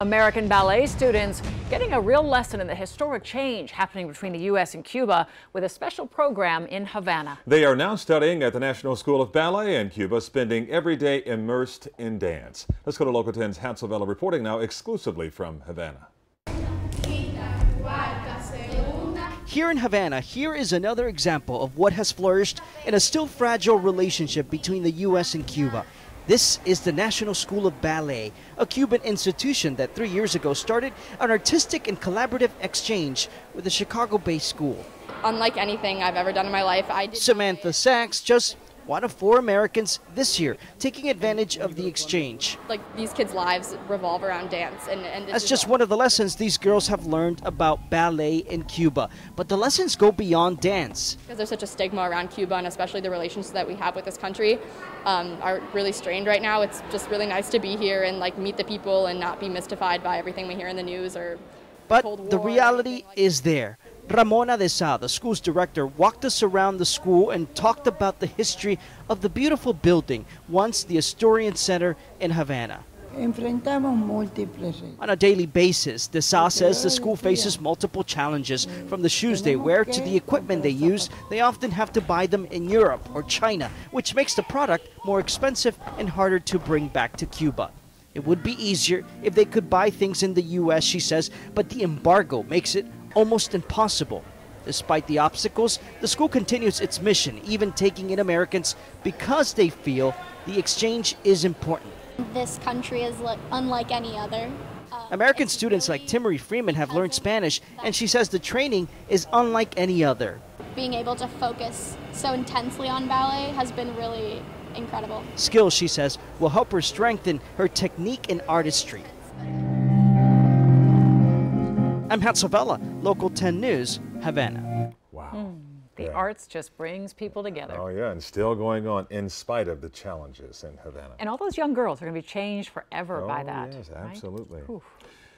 American ballet students getting a real lesson in the historic change happening between the U.S. and Cuba with a special program in Havana. They are now studying at the National School of Ballet in Cuba, spending every day immersed in dance. Let's go to Local 10's Havana reporting now exclusively from Havana. Here in Havana, here is another example of what has flourished in a still fragile relationship between the U.S. and Cuba. This is the National School of Ballet, a Cuban institution that 3 years ago started an artistic and collaborative exchange with a Chicago-based school. Unlike anything I've ever done in my life, I did Samantha Sachs, just one of 4 Americans this year taking advantage of the exchange. Like, these kids' lives revolve around dance. And That's just one of the lessons these girls have learned about ballet in Cuba. But the lessons go beyond dance. Because there's such a stigma around Cuba, and especially the relations that we have with this country are really strained right now. It's just really nice to be here and meet the people and not be mystified by everything we hear in the news or Cold War. But the reality is there. Ramona de Sa, the school's director, walked us around the school and talked about the history of the beautiful building, once the Historian Center in Havana. On a daily basis, de Sa says the school faces multiple challenges, from the shoes they wear to the equipment they use. They often have to buy them in Europe or China, which makes the product more expensive and harder to bring back to Cuba. It would be easier if they could buy things in the U.S., she says, but the embargo makes it almost impossible. Despite the obstacles, the school continues its mission, even taking in Americans because they feel the exchange is important. This country is unlike any other. American students like Timmery Freeman have learned Spanish, and she says the training is unlike any other. Being able to focus so intensely on ballet has been really incredible. Skills, she says, will help her strengthen her technique and artistry. I'm Havana, Local 10 News, Havana. Wow. The arts just brings people together. Oh, yeah, and still going on in spite of the challenges in Havana. And all those young girls are going to be changed forever by that. Yes, absolutely. Right?